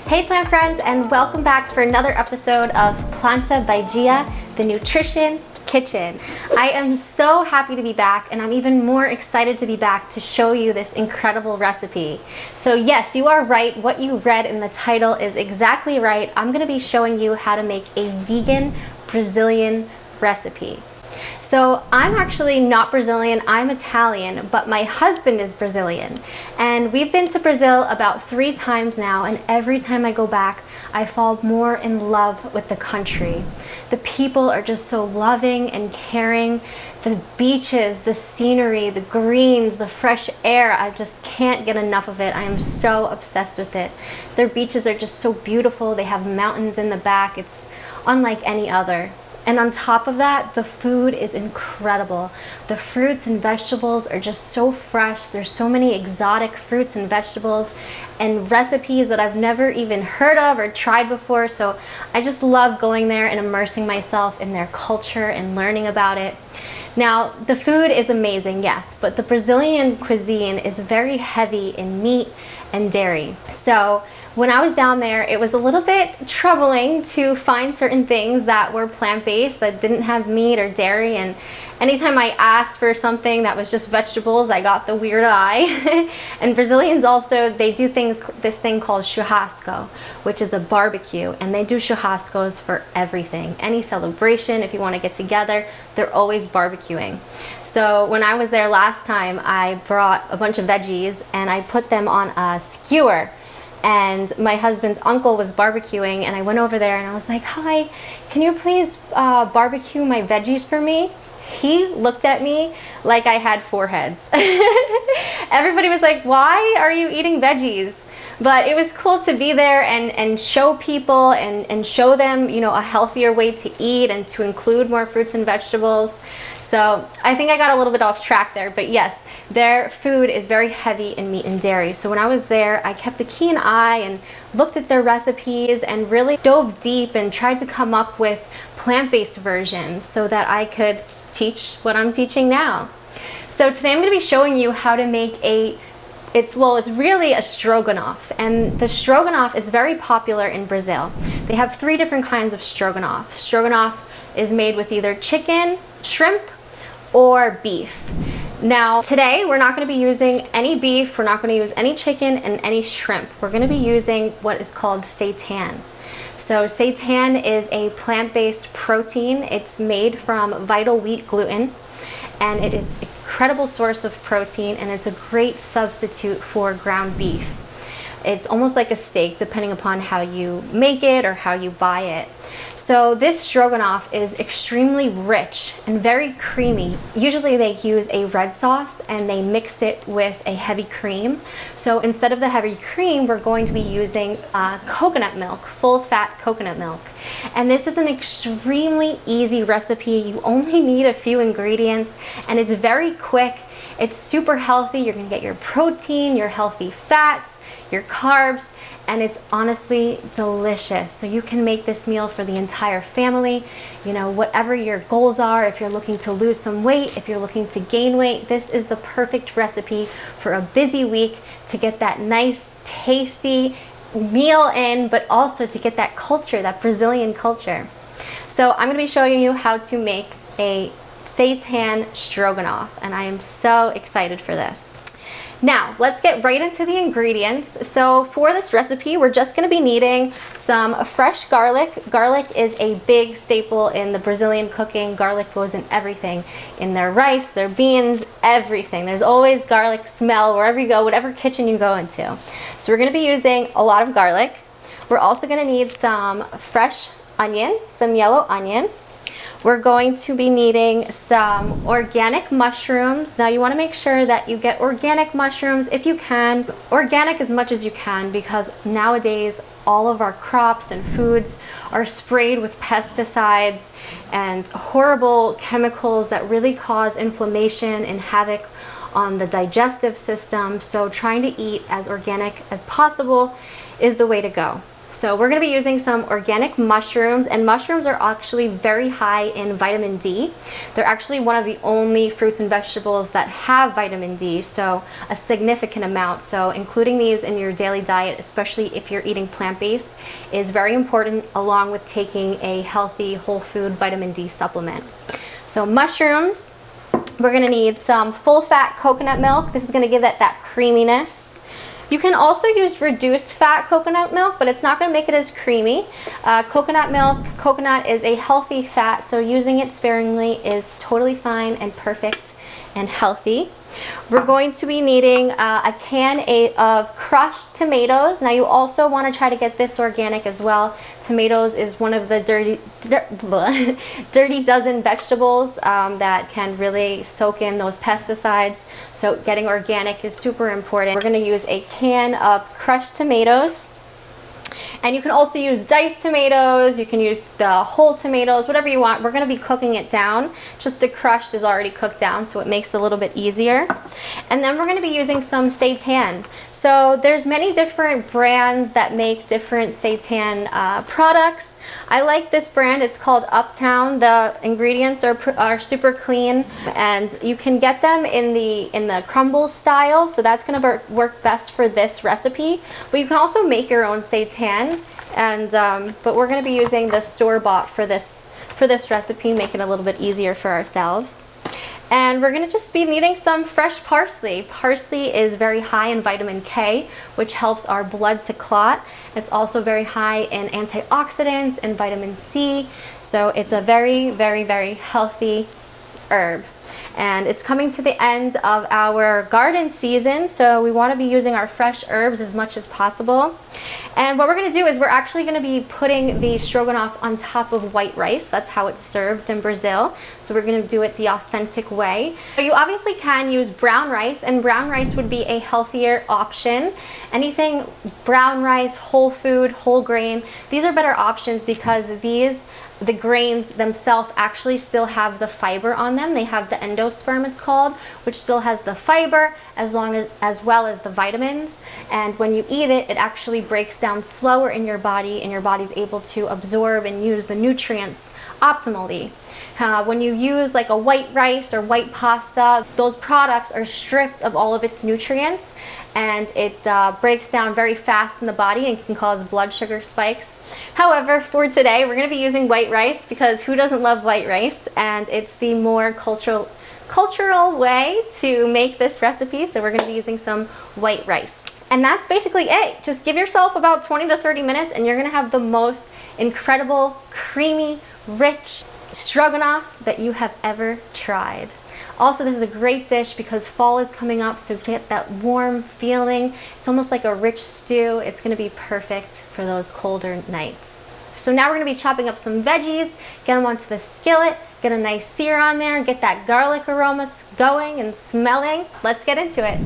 Hey plant friends, and welcome back for another episode of Planta by Gia, the Nutrition Kitchen. I am so happy to be back, and I'm even more excited to be back to show you this incredible recipe. So yes, you are right. What you read in the title is exactly right. I'm going to be showing you how to make a vegan Brazilian recipe. So I'm actually not Brazilian, I'm Italian, but my husband is Brazilian. And we've been to Brazil about 3 times now, and every time I go back, I fall more in love with the country. The people are just so loving and caring. The beaches, the scenery, the greens, the fresh air, I just can't get enough of it. I am so obsessed with it. Their beaches are just so beautiful. They have mountains in the back. It's unlike any other. And on top of that, the food is incredible. The fruits and vegetables are just so fresh. There's so many exotic fruits and vegetables and recipes that I've never even heard of or tried before. So I just love going there and immersing myself in their culture and learning about it. Now, the food is amazing, yes, but the Brazilian cuisine is very heavy in meat and dairy. So when I was down there, it was a little bit troubling to find certain things that were plant-based, that didn't have meat or dairy, and anytime I asked for something that was just vegetables, I got the weird eye. And Brazilians also, they do this thing called churrasco, which is a barbecue, and they do churrascos for everything. Any celebration, if you want to get together, they're always barbecuing. So when I was there last time, I brought a bunch of veggies and I put them on a skewer. And my husband's uncle was barbecuing, and I went over there and I was like, "Hi, can you please barbecue my veggies for me?" He looked at me like I had 4 heads. Everybody was like, "Why are you eating veggies?" But it was cool to be there and show people and show them, you know, a healthier way to eat and to include more fruits and vegetables. So I think I got a little bit off track there, but yes, their food is very heavy in meat and dairy. So when I was there, I kept a keen eye and looked at their recipes and really dove deep and tried to come up with plant-based versions so that I could teach what I'm teaching now. So today I'm going to be showing you how to make it's really a stroganoff, and the stroganoff is very popular in Brazil. They have 3 different kinds of stroganoff. Stroganoff is made with either chicken, shrimp, or beef. Now today we're not going to be using any beef, we're not going to use any chicken and any shrimp. We're going to be using what is called seitan. So seitan is a plant-based protein. It's made from vital wheat gluten, and it is an incredible source of protein, and it's a great substitute for ground beef. It's almost like a steak depending upon how you make it or how you buy it. So this stroganoff is extremely rich and very creamy. Usually they use a red sauce and they mix it with a heavy cream. So instead of the heavy cream, we're going to be using coconut milk, full fat coconut milk. And this is an extremely easy recipe. You only need a few ingredients, and it's very quick. It's super healthy. You're gonna get your protein, your healthy fats, your carbs, and it's honestly delicious. So you can make this meal for the entire family. You know, whatever your goals are, if you're looking to lose some weight, if you're looking to gain weight, this is the perfect recipe for a busy week to get that nice, tasty meal in, but also to get that culture, that Brazilian culture. So I'm gonna be showing you how to make a seitan stroganoff, and I am so excited for this. Now, let's get right into the ingredients. So for this recipe, we're just gonna be needing some fresh garlic. Garlic is a big staple in the Brazilian cooking. Garlic goes in everything, in their rice, their beans, everything. There's always garlic smell wherever you go, whatever kitchen you go into. So we're gonna be using a lot of garlic. We're also gonna need some fresh onion, some yellow onion. We're going to be needing some organic mushrooms. Now you want to make sure that you get organic mushrooms if you can. Organic as much as you can, because nowadays all of our crops and foods are sprayed with pesticides and horrible chemicals that really cause inflammation and havoc on the digestive system. So trying to eat as organic as possible is the way to go. So we're going to be using some organic mushrooms, and mushrooms are actually very high in vitamin D. They're actually one of the only fruits and vegetables that have vitamin D, so a significant amount. So including these in your daily diet, especially if you're eating plant-based, is very important, along with taking a healthy whole food vitamin D supplement. So mushrooms, we're going to need some full-fat coconut milk. This is going to give it that creaminess. You can also use reduced fat coconut milk, but it's not going to make it as creamy. Coconut is a healthy fat, so using it sparingly is totally fine and perfect and healthy. We're going to be needing a can of crushed tomatoes. Now you also want to try to get this organic as well. Tomatoes is one of the dirty dozen vegetables that can really soak in those pesticides. So getting organic is super important. We're going to use a can of crushed tomatoes. And you can also use diced tomatoes, you can use the whole tomatoes, whatever you want. We're going to be cooking it down. Just the crushed is already cooked down, so it makes it a little bit easier. And then we're going to be using some seitan. So there's many different brands that make different seitan products. I like this brand. It's called Uptown. The ingredients are super clean, and you can get them in the Crumbles style, so that's going to work best for this recipe. But you can also make your own seitan, and but we're going to be using the store-bought for this recipe, make it a little bit easier for ourselves. And we're going to just be needing some fresh parsley. Parsley is very high in vitamin K, which helps our blood to clot. It's also very high in antioxidants and vitamin C. So it's a very, very, very healthy herb. And it's coming to the end of our garden season, so we want to be using our fresh herbs as much as possible. And what we're going to do is we're actually going to be putting the stroganoff on top of white rice. That's how it's served in Brazil. So we're going to do it the authentic way. You obviously can use brown rice, and brown rice would be a healthier option. Anything brown rice, whole food, whole grain, these are better options because the grains themselves actually still have the fiber on them. They have the endosperm, it's called, which still has the fiber as well as the vitamins. And when you eat it, it actually breaks down slower in your body, and your body's able to absorb and use the nutrients optimally. When you use like a white rice or white pasta, those products are stripped of all of its nutrients, and it breaks down very fast in the body and can cause blood sugar spikes. However, for today, we're going to be using white rice because who doesn't love white rice? And it's the more cultural way to make this recipe, so we're going to be using some white rice. And that's basically it. Just give yourself about 20 to 30 minutes and you're going to have the most incredible, creamy, rich stroganoff that you have ever tried. Also, this is a great dish because fall is coming up, so to get that warm feeling, it's almost like a rich stew. It's going to be perfect for those colder nights. So now we're going to be chopping up some veggies, get them onto the skillet, get a nice sear on there, get that garlic aroma going and smelling. Let's get into it.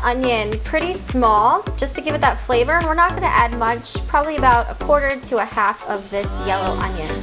Onion pretty small just to give it that flavor, and we're not going to add much, probably about 1/4 to 1/2 of this yellow onion.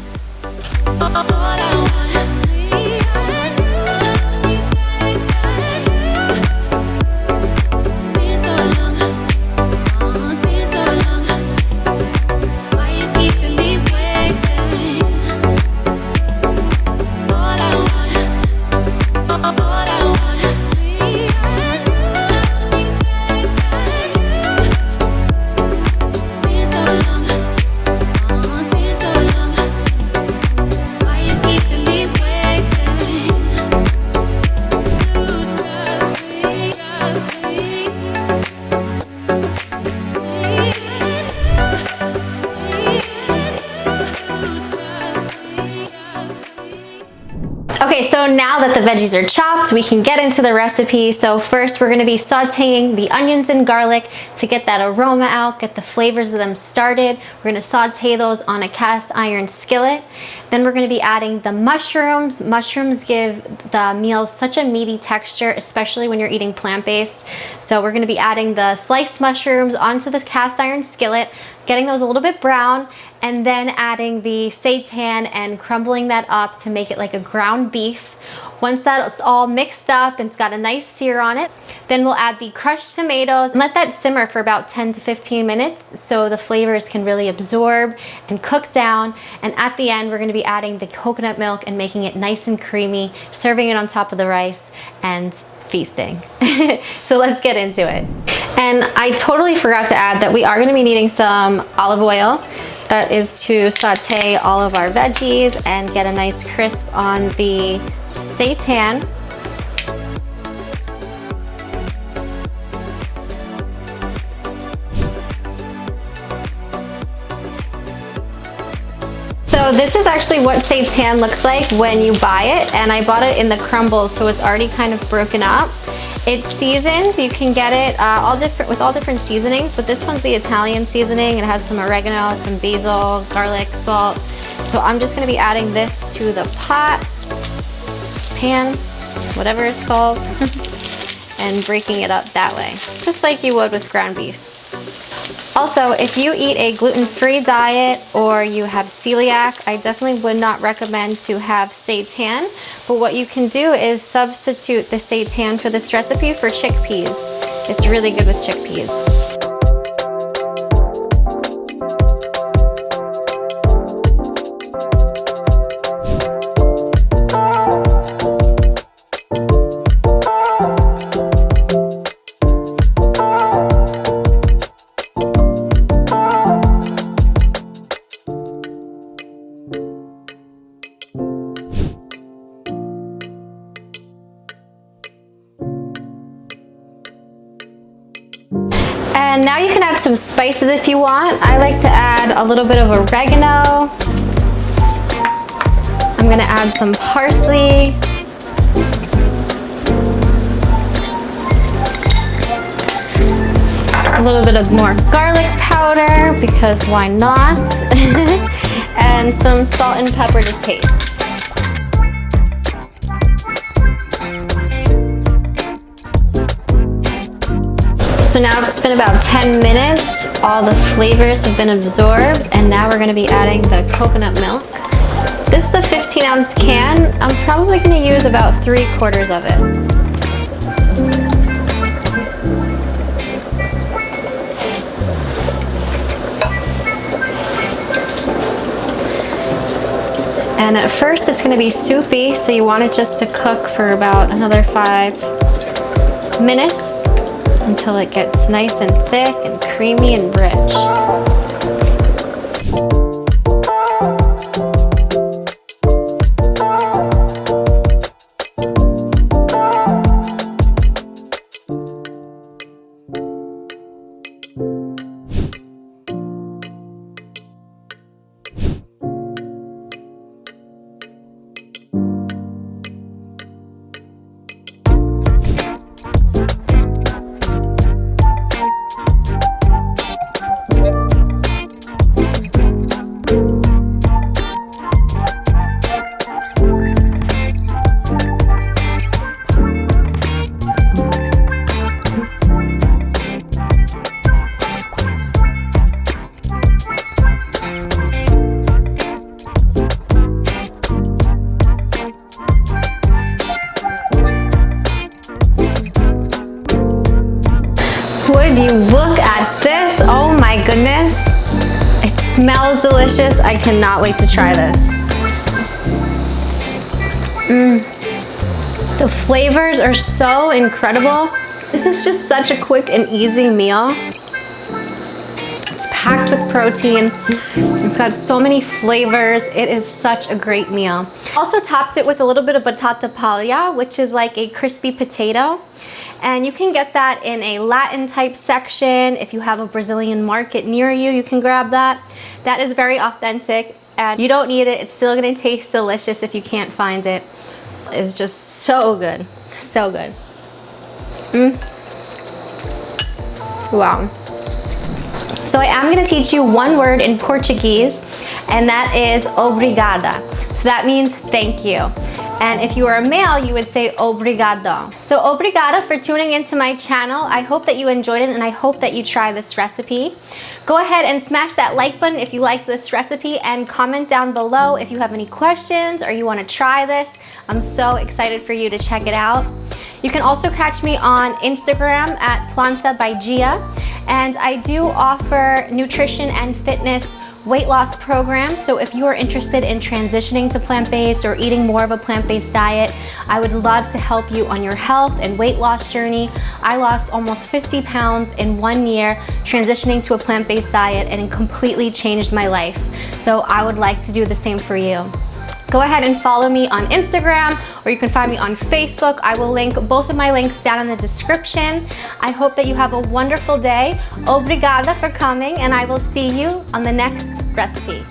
Okay, so now that the veggies are chopped, we can get into the recipe. So first we're going to be sauteing the onions and garlic to get that aroma out, get the flavors of them started. We're going to saute those on a cast iron skillet. Then we're gonna be adding the mushrooms. Mushrooms give the meals such a meaty texture, especially when you're eating plant-based. So we're gonna be adding the sliced mushrooms onto the cast iron skillet, getting those a little bit brown, and then adding the seitan and crumbling that up to make it like a ground beef. Once that's all mixed up and it's got a nice sear on it, then we'll add the crushed tomatoes and let that simmer for about 10 to 15 minutes so the flavors can really absorb and cook down. And at the end, we're gonna be adding the coconut milk and making it nice and creamy, serving it on top of the rice and feasting. So let's get into it. And I totally forgot to add that we are gonna be needing some olive oil. That is to saute all of our veggies and get a nice crisp on the seitan. So this is actually what seitan looks like when you buy it, and I bought it in the Crumbles, so it's already kind of broken up. It's seasoned. You can get it with all different seasonings, but this one's the Italian seasoning. It has some oregano, some basil, garlic, salt. So I'm just gonna be adding this to the pot, pan, whatever it's called, and breaking it up that way, just like you would with ground beef. Also, if you eat a gluten-free diet or you have celiac, I definitely would not recommend to have seitan. But what you can do is substitute the seitan for this recipe for chickpeas. It's really good with chickpeas. And now you can add some spices if you want. I like to add a little bit of oregano. I'm gonna add some parsley. A little bit of more garlic powder, because why not? And some salt and pepper to taste. So now it's been about 10 minutes. All the flavors have been absorbed, and now we're gonna be adding the coconut milk. This is a 15-ounce can. I'm probably gonna use about 3/4 of it. And at first it's gonna be soupy, so you want it just to cook for about another 5 minutes. Until it gets nice and thick and creamy and rich. Would you look at this? Oh my goodness. It smells delicious. I cannot wait to try this. The flavors are so incredible. This is just such a quick and easy meal. It's packed with protein. It's got so many flavors. It is such a great meal. Also topped it with a little bit of batata palha, which is like a crispy potato. And you can get that in a Latin type section. If you have a Brazilian market near you, you can grab that. That is very authentic, and you don't need it. It's still gonna taste delicious if you can't find it. It's just so good, so good. Wow. So I am going to teach you one word in Portuguese, and that is obrigada. So that means thank you. And if you are a male, you would say obrigado. So obrigada for tuning into my channel. I hope that you enjoyed it, and I hope that you try this recipe. Go ahead and smash that like button if you like this recipe, and comment down below if you have any questions or you want to try this. I'm so excited for you to check it out. You can also catch me on Instagram at Planta by Gia, and I do offer nutrition and fitness weight loss programs. So if you are interested in transitioning to plant-based or eating more of a plant-based diet, I would love to help you on your health and weight loss journey. I lost almost 50 pounds in 1 year transitioning to a plant-based diet, and it completely changed my life. So I would like to do the same for you. Go ahead and follow me on Instagram, or you can find me on Facebook. I will link both of my links down in the description. I hope that you have a wonderful day. Obrigada for coming, and I will see you on the next recipe.